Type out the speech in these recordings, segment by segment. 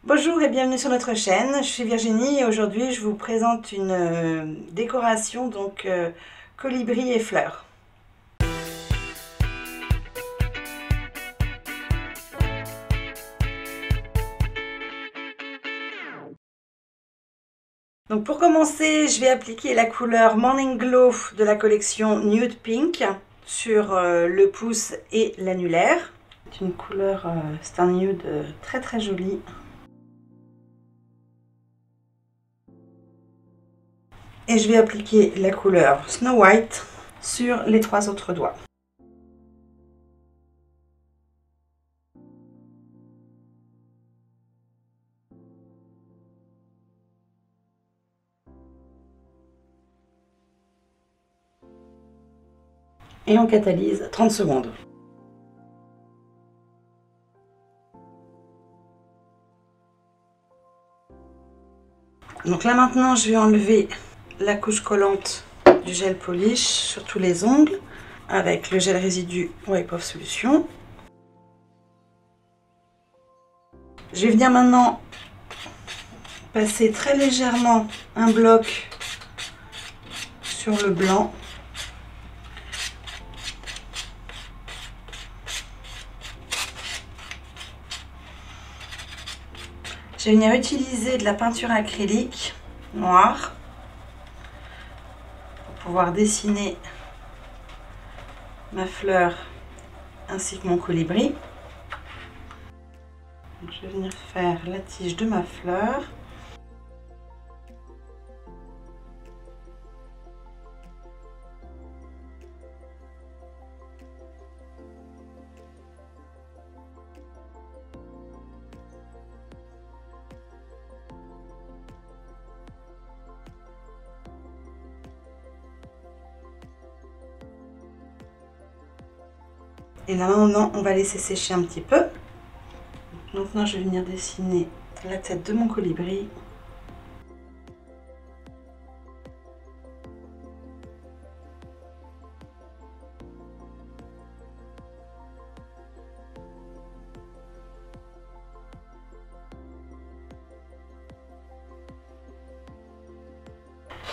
Bonjour et bienvenue sur notre chaîne, je suis Virginie et aujourd'hui je vous présente une décoration colibri et fleurs. Donc pour commencer, je vais appliquer la couleur Morning Glow de la collection Nude Pink sur le pouce et l'annulaire. C'est une couleur, c'est un nude très joli. Et je vais appliquer la couleur Snow White sur les 3 autres doigts. Et on catalyse 30 secondes. Donc là maintenant je vais enlever la couche collante du gel polish sur tous les ongles avec le gel résidu Wipe Off Solution. Je vais venir maintenant passer très légèrement un bloc sur le blanc. Je vais venir utiliser de la peinture acrylique noire pour pouvoir dessiner ma fleur ainsi que mon colibri. Donc, je vais venir faire la tige de ma fleur. Et là maintenant on va laisser sécher un petit peu. Donc maintenant je vais venir dessiner la tête de mon colibri.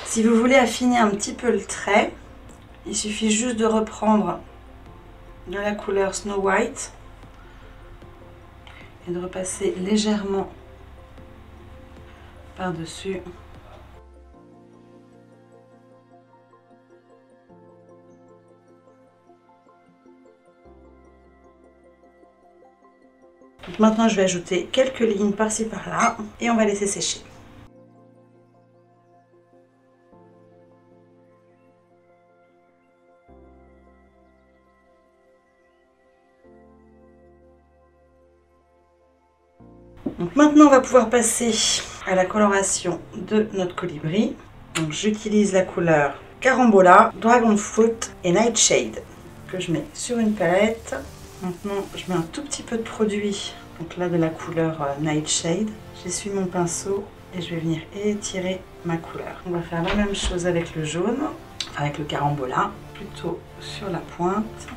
Si vous voulez affiner un petit peu le trait, il suffit juste de reprendre de la couleur Snow White et de repasser légèrement par-dessus. Maintenant je vais ajouter quelques lignes par-ci par-là et on va laisser sécher. Donc maintenant on va pouvoir passer à la coloration de notre colibri. Donc j'utilise la couleur Carambola, Dragon Fruit et Nightshade que je mets sur une palette. Maintenant je mets un tout petit peu de produit, donc là de la couleur Nightshade. J'essuie mon pinceau et je vais venir étirer ma couleur. On va faire la même chose avec le jaune, avec le Carambola, plutôt sur la pointe.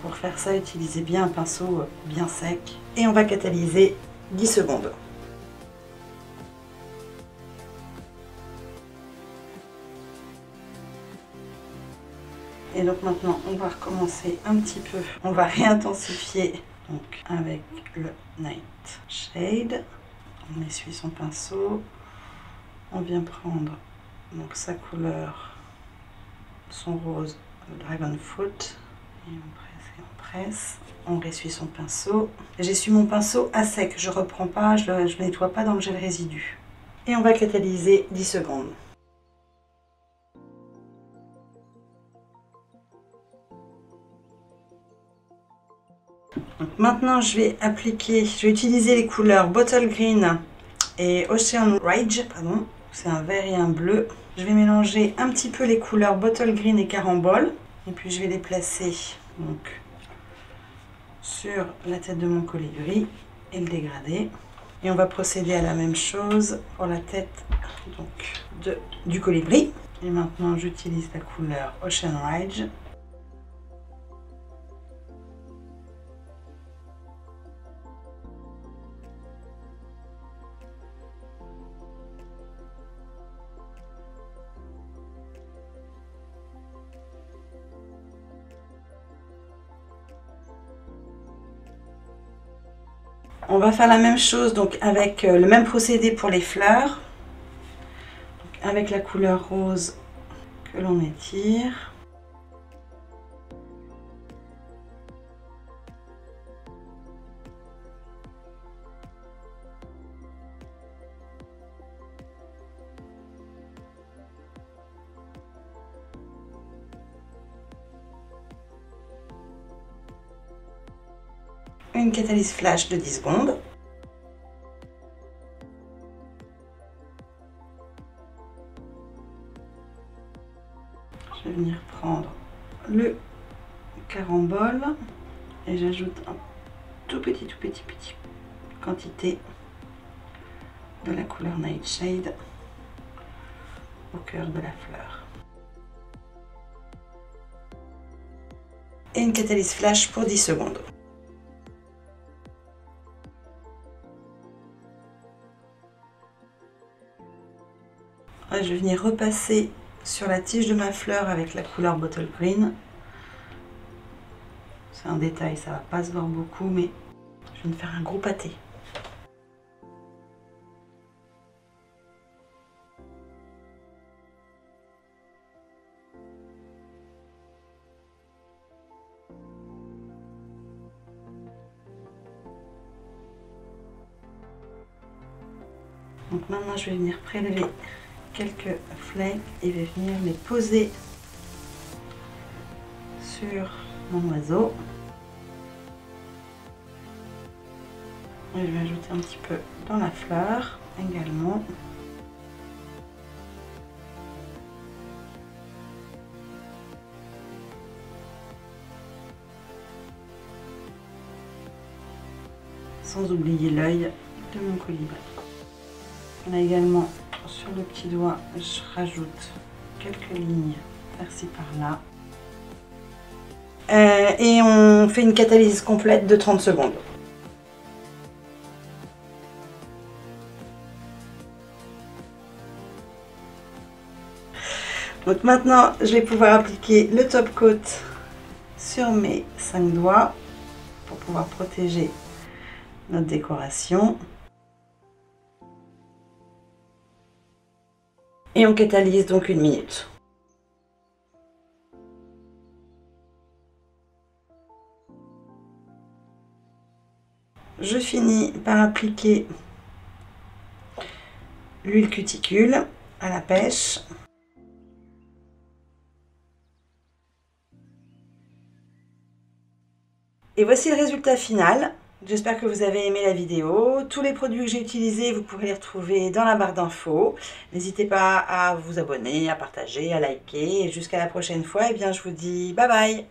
Pour faire ça, utilisez bien un pinceau bien sec et on va catalyser 10 secondes. Et donc maintenant, on va recommencer un petit peu. On va réintensifier donc avec le Nightshade. On essuie son pinceau. On vient prendre donc sa couleur, son rose, le Dragon Fruit. Et on presse, on ressuie son pinceau. J'essuie mon pinceau à sec, je reprends pas, je le nettoie pas dans le gel résidu. Et on va catalyser 10 secondes. Donc maintenant je vais utiliser les couleurs Bottle Green et Ocean Rage, c'est un vert et un bleu. Je vais mélanger un petit peu les couleurs Bottle Green et Carambole Et puis je vais les placer donc sur la tête de mon colibri et le dégradé. Et on va procéder à la même chose pour la tête donc, du colibri. Et maintenant j'utilise la couleur Ocean Rage. On va faire la même chose donc avec le même procédé pour les fleurs. Donc, avec la couleur rose que l'on étire. Une catalyse flash de 10 secondes. Je vais venir prendre le carambole et j'ajoute un tout petit quantité de la couleur Nightshade au cœur de la fleur. Et une catalyse flash pour 10 secondes. Je vais venir repasser sur la tige de ma fleur avec la couleur Bottle Green. C'est un détail, ça va pas se voir beaucoup, mais je vais me faire un gros pâté. Donc maintenant je vais venir prélever quelques flakes et je vais venir les poser sur mon oiseau. Et je vais ajouter un petit peu dans la fleur également. Sans oublier l'œil de mon colibri. On a également sur le petit doigt, je rajoute quelques lignes par-ci par-là. Et on fait une catalyse complète de 30 secondes. Donc maintenant, je vais pouvoir appliquer le top coat sur mes 5 doigts pour pouvoir protéger notre décoration. Et on catalyse donc 1 minute. Je finis par appliquer l'huile cuticule à la pêche. Et voici le résultat final. J'espère que vous avez aimé la vidéo. Tous les produits que j'ai utilisés, vous pourrez les retrouver dans la barre d'infos. N'hésitez pas à vous abonner, à partager, à liker. Et jusqu'à la prochaine fois, eh bien, je vous dis bye bye.